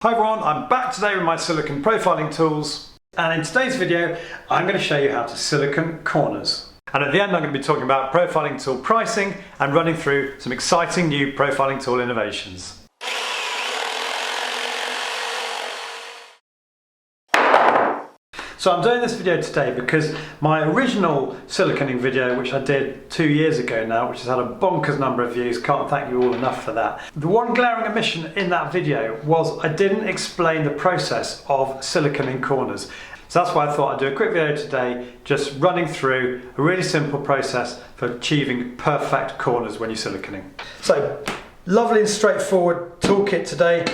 Hi everyone, I'm back today with my silicone profiling tools, and in today's video I'm going to show you how to silicone corners. And at the end I'm going to be talking about profiling tool pricing and running through some exciting new profiling tool innovations. So I'm doing this video today because my original siliconing video, which I did 2 years ago now, which has had a bonkers number of views, can't thank you all enough for that. The one glaring omission in that video was I didn't explain the process of siliconing corners. So that's why I thought I'd do a quick video today, just running through a really simple process for achieving perfect corners when you're siliconing. So, lovely and straightforward toolkit today.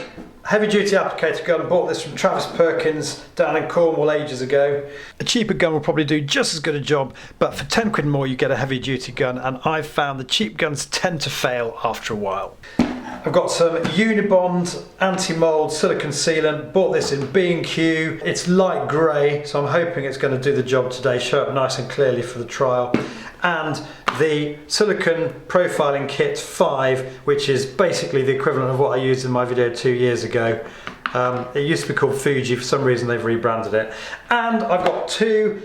Heavy duty applicator gun, bought this from Travis Perkins down in Cornwall ages ago. A cheaper gun will probably do just as good a job, but for 10 quid more you get a heavy duty gun, and I've found the cheap guns tend to fail after a while. I've got some Unibond anti-mold silicone sealant, bought this in B&Q. It's light grey, so I'm hoping it's going to do the job today, show up nice and clearly for the trial. And the Silicone Profiling Kit 5, which is basically the equivalent of what I used in my video 2 years ago. It used to be called Fuji, for some reason they've rebranded it. And I've got two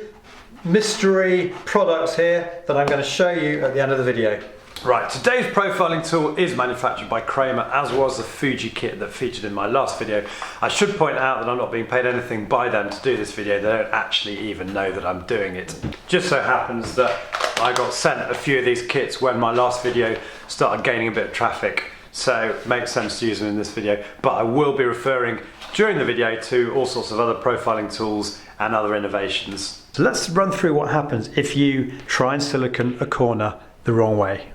mystery products here that I'm going to show you at the end of the video. Right, today's profiling tool is manufactured by Cramer, as was the Fuji kit that featured in my last video. I should point out that I'm not being paid anything by them to do this video. They don't actually even know that I'm doing it. Just so happens that I got sent a few of these kits when my last video started gaining a bit of traffic, so it makes sense to use them in this video. But I will be referring during the video to all sorts of other profiling tools and other innovations. So let's run through what happens if you try and silicone a corner the wrong way.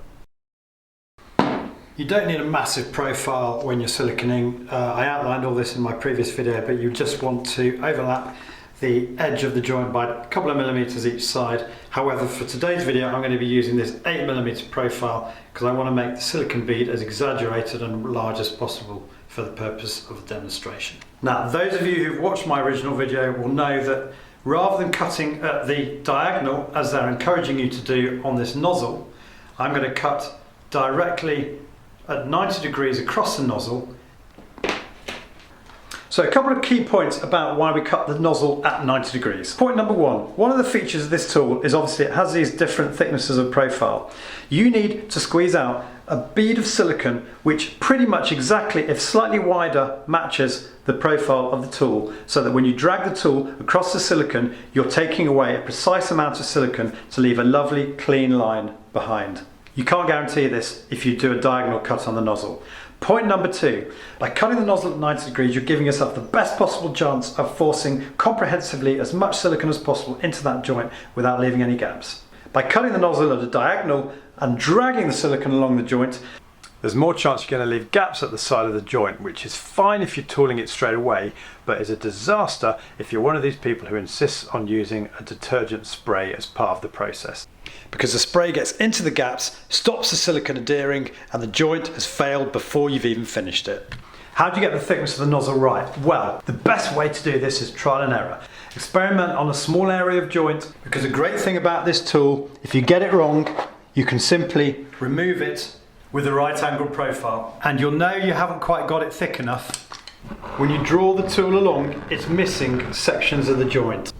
You don't need a massive profile when you're siliconing. I outlined all this in my previous video, but you just want to overlap the edge of the joint by a couple of millimeters each side. However, for today's video I'm going to be using this 8mm profile because I want to make the silicone bead as exaggerated and large as possible for the purpose of the demonstration. Now, those of you who've watched my original video will know that rather than cutting at the diagonal as they're encouraging you to do on this nozzle, I'm going to cut directly at 90 degrees across the nozzle. So a couple of key points about why we cut the nozzle at 90 degrees. Point number one of the features of this tool is obviously it has these different thicknesses of profile. You need to squeeze out a bead of silicone which pretty much exactly, if slightly wider, matches the profile of the tool, so that when you drag the tool across the silicone, you're taking away a precise amount of silicone to leave a lovely clean line behind. You can't guarantee this if you do a diagonal cut on the nozzle. Point number two, by cutting the nozzle at 90 degrees, you're giving yourself the best possible chance of forcing comprehensively as much silicone as possible into that joint without leaving any gaps. By cutting the nozzle at a diagonal and dragging the silicone along the joint, there's more chance you're going to leave gaps at the side of the joint, which is fine if you're tooling it straight away, but is a disaster if you're one of these people who insists on using a detergent spray as part of the process. Because the spray gets into the gaps, stops the silicone adhering, and the joint has failed before you've even finished it. How do you get the thickness of the nozzle right? Well, the best way to do this is trial and error. Experiment on a small area of joint, because the great thing about this tool, if you get it wrong, you can simply remove it with the right angle profile. And you'll know you haven't quite got it thick enough when you draw the tool along, it's missing sections of the joint.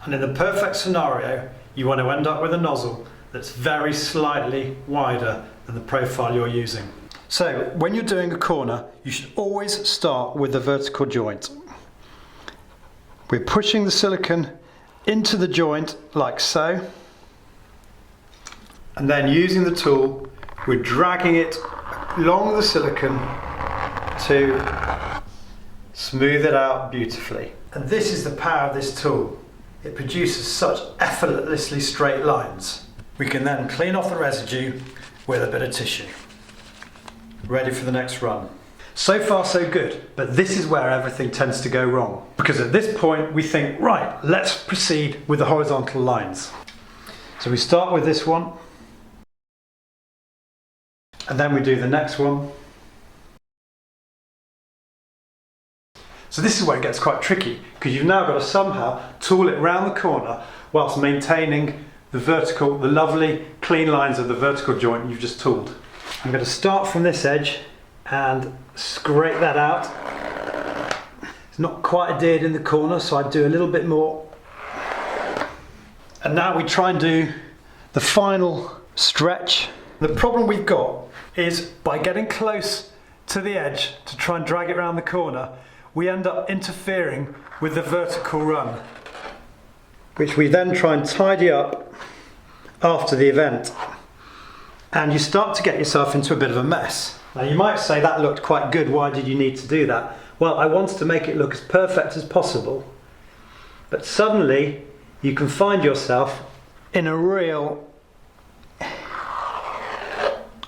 And in the perfect scenario, you want to end up with a nozzle that's very slightly wider than the profile you're using. So when you're doing a corner, you should always start with the vertical joint. We're pushing the silicone into the joint like so, and then using the tool, we're dragging it along the silicone to smooth it out beautifully. And this is the power of this tool. It produces such effortlessly straight lines. We can then clean off the residue with a bit of tissue. Ready for the next run. So far so good, but this is where everything tends to go wrong. Because at this point we think, right, let's proceed with the horizontal lines. So we start with this one, and then we do the next one. So this is where it gets quite tricky, because you've now got to somehow tool it round the corner whilst maintaining the vertical, the lovely clean lines of the vertical joint you've just tooled. I'm going to start from this edge and scrape that out. It's not quite adhered in the corner, so I do a little bit more. And now we try and do the final stretch. The problem we've got is by getting close to the edge to try and drag it around the corner, we end up interfering with the vertical run, which we then try and tidy up after the event. And you start to get yourself into a bit of a mess. Now you might say that looked quite good, why did you need to do that? Well, I wanted to make it look as perfect as possible, but suddenly you can find yourself in a real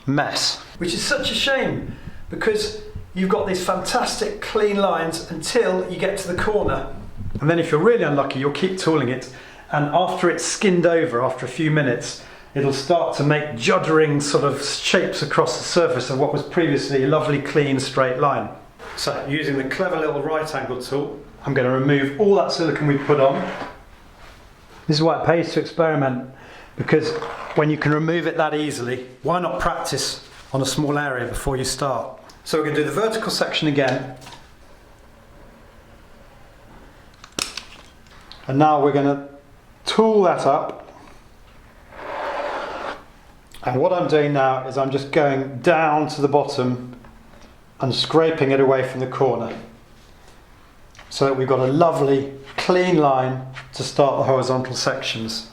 mess, which is such a shame because you've got these fantastic clean lines until you get to the corner. And then if you're really unlucky, you'll keep tooling it, and after it's skinned over, after a few minutes, it'll start to make juddering sort of shapes across the surface of what was previously a lovely clean straight line. So using the clever little right angle tool, I'm going to remove all that silicone we put on. This is why it pays to experiment, because when you can remove it that easily, why not practice on a small area before you start? So we're going to do the vertical section again. And now we're going to tool that up. And what I'm doing now is I'm just going down to the bottom and scraping it away from the corner, so that we've got a lovely clean line to start the horizontal sections.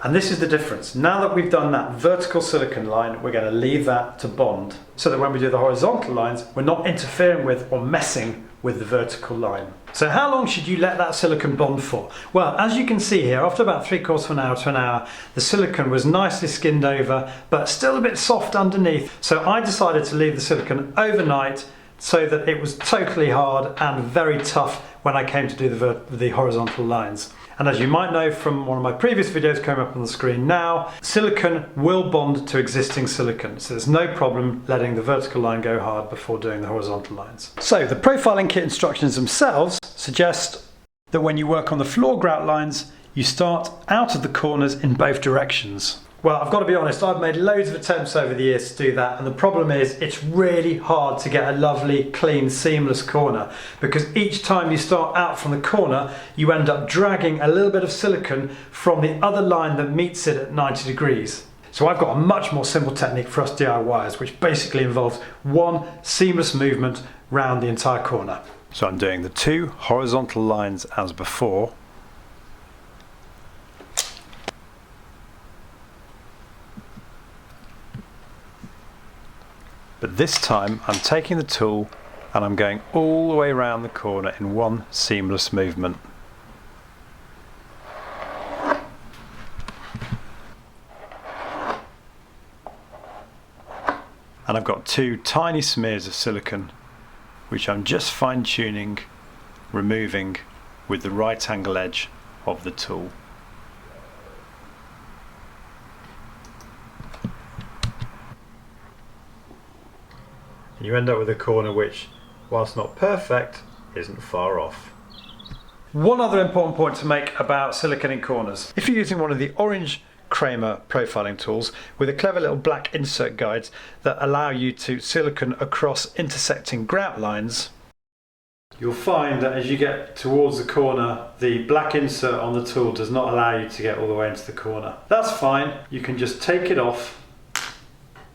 And this is the difference. Now that we've done that vertical silicone line, we're going to leave that to bond, so that when we do the horizontal lines, we're not interfering with or messing with the vertical line. So how long should you let that silicone bond for? Well, as you can see here, after about 3/4 of an hour to an hour, the silicone was nicely skinned over, but still a bit soft underneath. So I decided to leave the silicone overnight so that it was totally hard and very tough when I came to do the horizontal lines. And as you might know from one of my previous videos coming up on the screen now, silicone will bond to existing silicone, so there's no problem letting the vertical line go hard before doing the horizontal lines. So the profiling kit instructions themselves suggest that when you work on the floor grout lines, you start out of the corners in both directions. Well, I've got to be honest, I've made loads of attempts over the years to do that, and the problem is it's really hard to get a lovely, clean, seamless corner, because each time you start out from the corner, you end up dragging a little bit of silicone from the other line that meets it at 90 degrees. So I've got a much more simple technique for us DIYers, which basically involves one seamless movement round the entire corner. So I'm doing the 2 horizontal lines as before. But this time I'm taking the tool and I'm going all the way around the corner in one seamless movement. And I've got 2 tiny smears of silicone, which I'm just fine-tuning, removing with the right angle edge of the tool. You end up with a corner which, whilst not perfect, isn't far off. One other important point to make about siliconing corners. If you're using one of the orange Cramer profiling tools with a clever little black insert guides that allow you to silicone across intersecting grout lines, you'll find that as you get towards the corner, the black insert on the tool does not allow you to get all the way into the corner. That's fine, you can just take it off,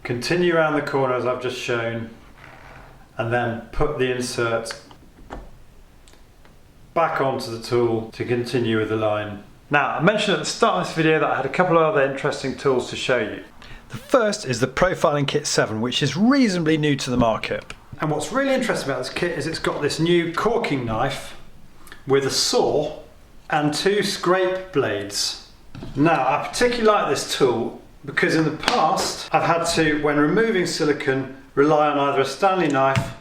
continue around the corner as I've just shown, and then put the insert back onto the tool to continue with the line. Now, I mentioned at the start of this video that I had a couple of other interesting tools to show you. The first is the Profiling Kit 7, which is reasonably new to the market. And what's really interesting about this kit is it's got this new corking knife with a saw and 2 scrape blades. Now, I particularly like this tool because in the past I've had to, when removing silicone, rely on either a Stanley knife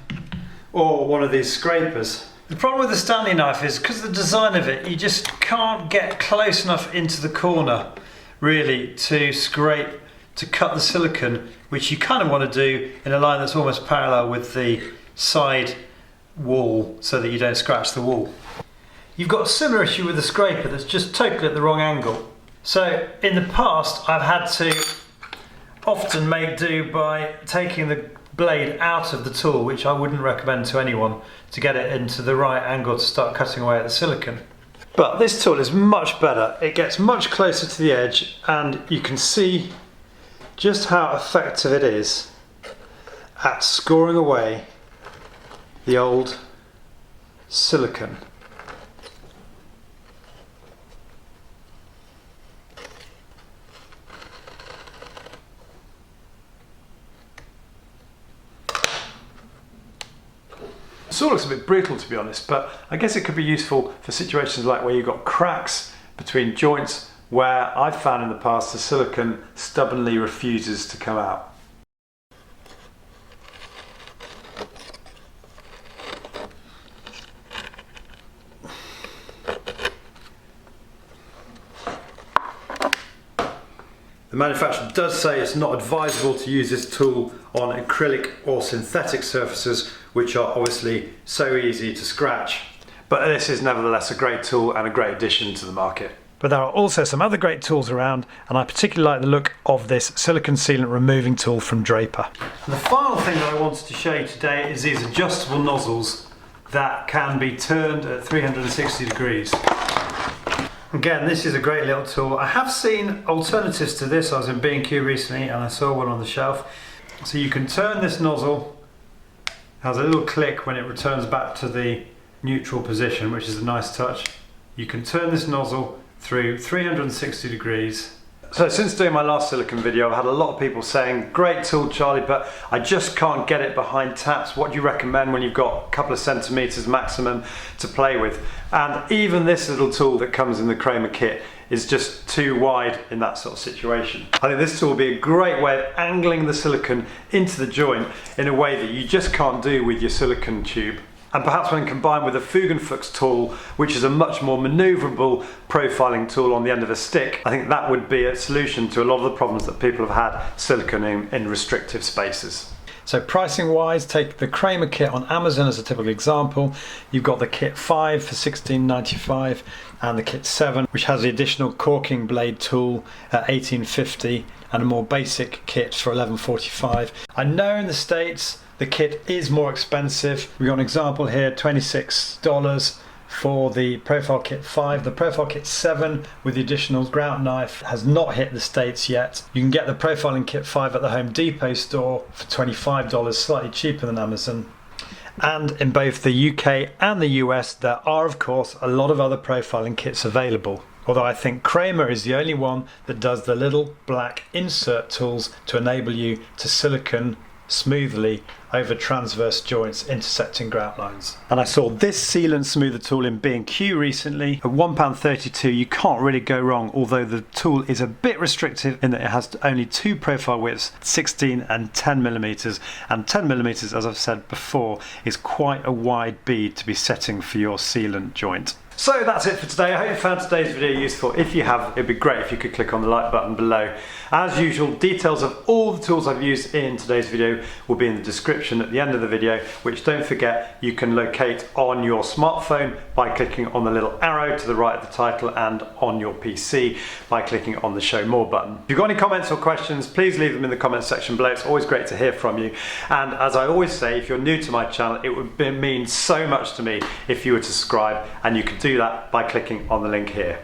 or one of these scrapers. The problem with the Stanley knife is because of the design of it, you just can't get close enough into the corner really to scrape, to cut the silicone, which you kind of want to do in a line that's almost parallel with the side wall so that you don't scratch the wall. You've got a similar issue with the scraper that's just totally at the wrong angle. So in the past I've had to often make do by taking the blade out of the tool, which I wouldn't recommend to anyone, to get it into the right angle to start cutting away at the silicone. But this tool is much better. It gets much closer to the edge and you can see just how effective it is at scoring away the old silicone. The saw looks a bit brutal, to be honest, but I guess it could be useful for situations like where you've got cracks between joints where I've found in the past the silicone stubbornly refuses to come out. The manufacturer does say it's not advisable to use this tool on acrylic or synthetic surfaces, which are obviously so easy to scratch. But this is nevertheless a great tool and a great addition to the market. But there are also some other great tools around, and I particularly like the look of this silicone sealant removing tool from Draper. And the final thing that I wanted to show you today is these adjustable nozzles that can be turned at 360 degrees. Again, this is a great little tool. I have seen alternatives to this. I was in B&Q recently and I saw one on the shelf. So you can turn this nozzle, it has a little click when it returns back to the neutral position, which is a nice touch. You can turn this nozzle through 360 degrees. So since doing my last silicone video, I've had a lot of people saying, great tool Charlie, but I just can't get it behind taps. What do you recommend when you've got a couple of centimeters maximum to play with? And even this little tool that comes in the Cramer kit is just too wide in that sort of situation. I think this tool will be a great way of angling the silicone into the joint in a way that you just can't do with your silicone tube. And perhaps when combined with a Fugenfuchs tool, which is a much more manoeuvrable profiling tool on the end of a stick, I think that would be a solution to a lot of the problems that people have had silicone in restrictive spaces. So pricing wise, take the Cramer kit on Amazon as a typical example. You've got the kit 5 for $16.95 and the kit 7, which has the additional corking blade tool at $18.50 and a more basic kit for $11.45. I know in the States the kit is more expensive. We've got an example here, $26 for the Profile Kit 5. The Profile Kit 7 with the additional grout knife has not hit the States yet. You can get the Profiling Kit 5 at the Home Depot store for $25, slightly cheaper than Amazon. And in both the UK and the US, there are of course a lot of other profiling kits available. Although I think Cramer is the only one that does the little black insert tools to enable you to silicone smoothly over transverse joints intersecting grout lines. And I saw this sealant smoother tool in B&Q recently at £1.32. You can't really go wrong, although the tool is a bit restrictive in that it has only two profile widths, 16 and 10 millimeters, and 10 millimeters, as I've said before, is quite a wide bead to be setting for your sealant joint. So that's it for today. I hope you found today's video useful. If you have, it'd be great if you could click on the like button below. As usual, details of all the tools I've used in today's video will be in the description at the end of the video, which don't forget you can locate on your smartphone by clicking on the little arrow to the right of the title, and on your PC by clicking on the show more button. If you've got any comments or questions, please leave them in the comments section below. It's always great to hear from you. And as I always say, if you're new to my channel, it would mean so much to me if you were to subscribe, and you could do that by clicking on the link here.